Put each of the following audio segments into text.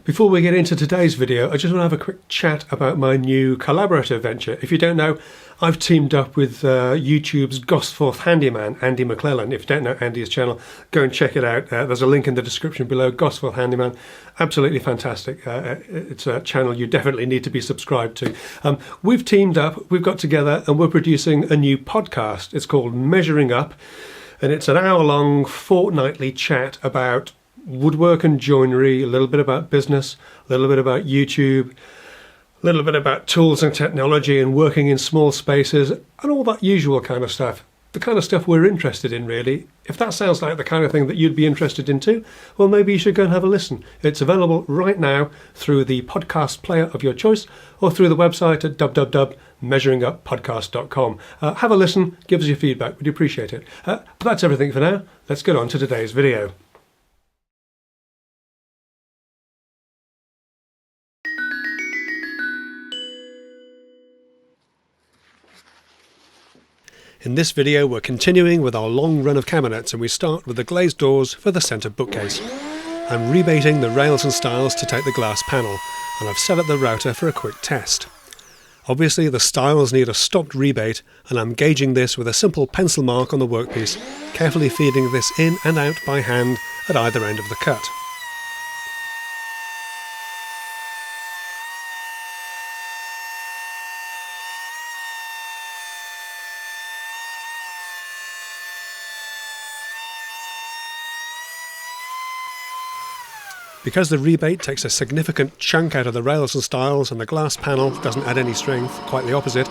Before we get into today's video, I just want to have a quick chat about my new collaborative venture. If you don't know, I've teamed up with YouTube's Gosforth handyman, Andy McClellan. If you don't know Andy's channel, go and check it out. There's a link in the description below, Gosforth handyman. Absolutely fantastic. It's a channel you definitely need to be subscribed to. We've teamed up, we've got together, and we're producing a new podcast. It's called Measuring Up, and it's an hour-long fortnightly chat about woodwork and joinery, a little bit about business, a little bit about YouTube, a little bit about tools and technology and working in small spaces and all that usual kind of stuff. The kind of stuff we're interested in, really. If that sounds like the kind of thing that you'd be interested in too, well, maybe you should go and have a listen. It's available right now through the podcast player of your choice or through the website at www.measuringuppodcast.com. Have a listen, give us your feedback, we'd appreciate it. But that's everything for now. Let's get on to today's video. In this video we're continuing with our long run of cabinets, and we start with the glazed doors for the centre bookcase. I'm rebating the rails and stiles to take the glass panel, and I've set up the router for a quick test. Obviously the stiles need a stopped rebate, and I'm gauging this with a simple pencil mark on the workpiece, carefully feeding this in and out by hand at either end of the cut. Because the rebate takes a significant chunk out of the rails and stiles and the glass panel doesn't add any strength, quite the opposite,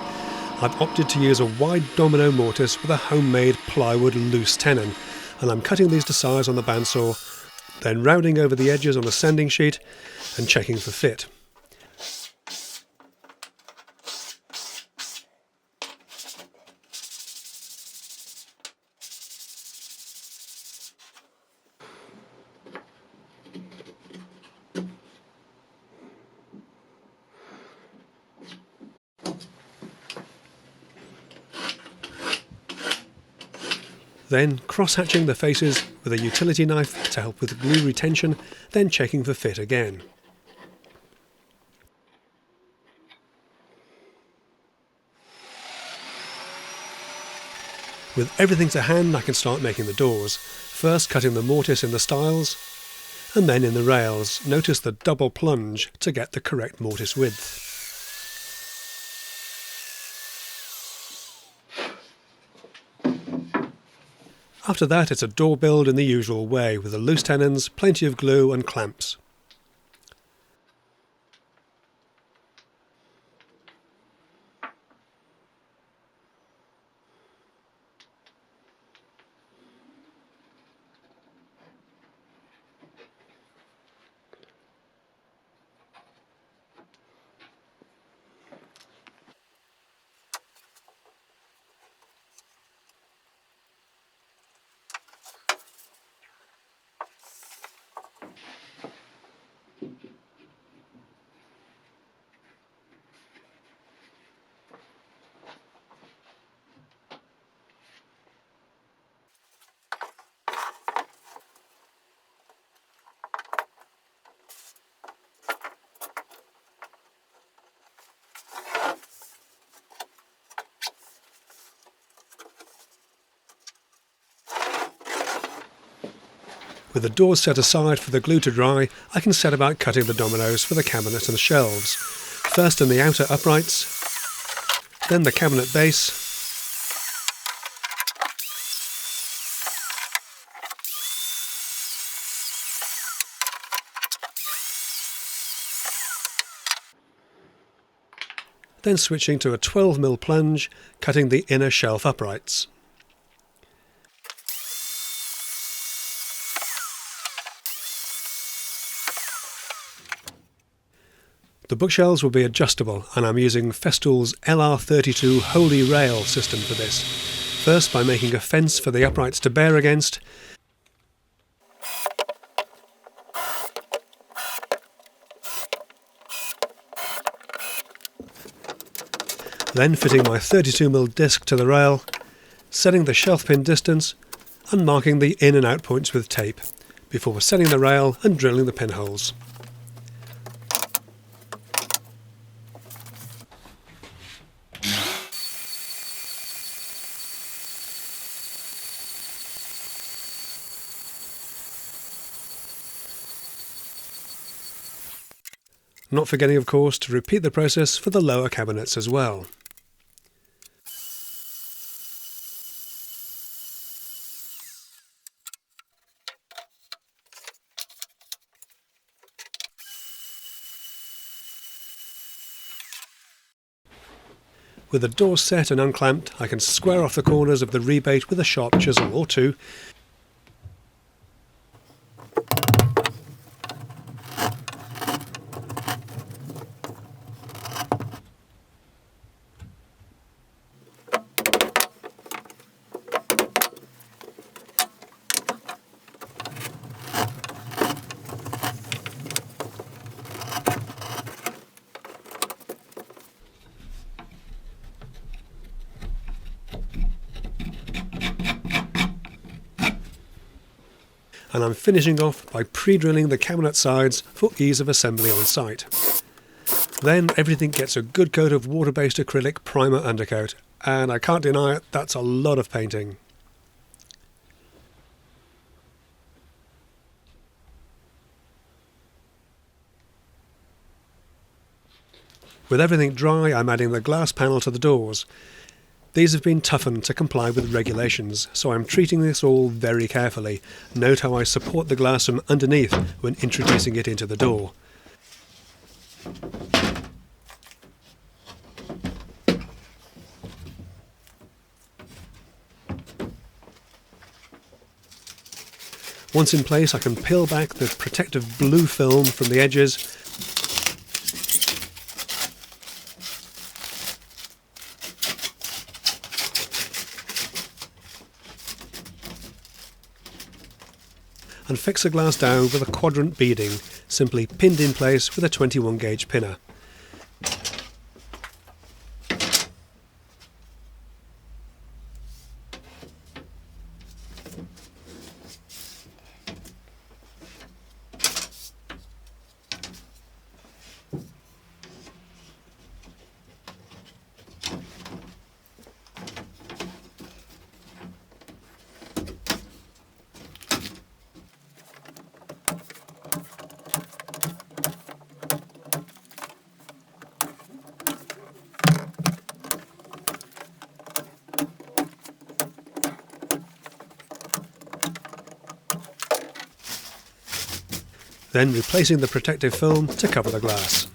I've opted to use a wide domino mortise with a homemade plywood loose tenon, and I'm cutting these to size on the bandsaw, then rounding over the edges on a sanding sheet and checking for fit. Then cross-hatching the faces with a utility knife to help with glue retention, then checking for fit again. With everything to hand, I can start making the doors, first cutting the mortise in the stiles, and then in the rails. Notice the double plunge to get the correct mortise width. After that, it's a door build in the usual way, with the loose tenons, plenty of glue and clamps. With the doors set aside for the glue to dry, I can set about cutting the dominoes for the cabinet and shelves. First in the outer uprights, then the cabinet base, then switching to a 12mm plunge, cutting the inner shelf uprights. The bookshelves will be adjustable, and I'm using Festool's LR32 Holy Rail system for this. First by making a fence for the uprights to bear against, then fitting my 32mm disc to the rail, setting the shelf pin distance and marking the in and out points with tape, before setting the rail and drilling the pinholes. not forgetting of course to repeat the process for the lower cabinets as well. With the doors set and unclamped, I can square off the corners of the rebate with a sharp chisel or two. And I'm finishing off by pre-drilling the cabinet sides for ease of assembly on site. Then everything gets a good coat of water-based acrylic primer undercoat, and I can't deny it, that's a lot of painting. With everything dry, I'm adding the glass panel to the doors. These have been toughened to comply with regulations, so I'm treating this all very carefully. Note how I support the glass from underneath when introducing it into the door. Once in place, I can peel back the protective blue film from the edges and fix the glass down with a quadrant beading, simply pinned in place with a 21 gauge pinner. Then replacing the protective film to cover the glass.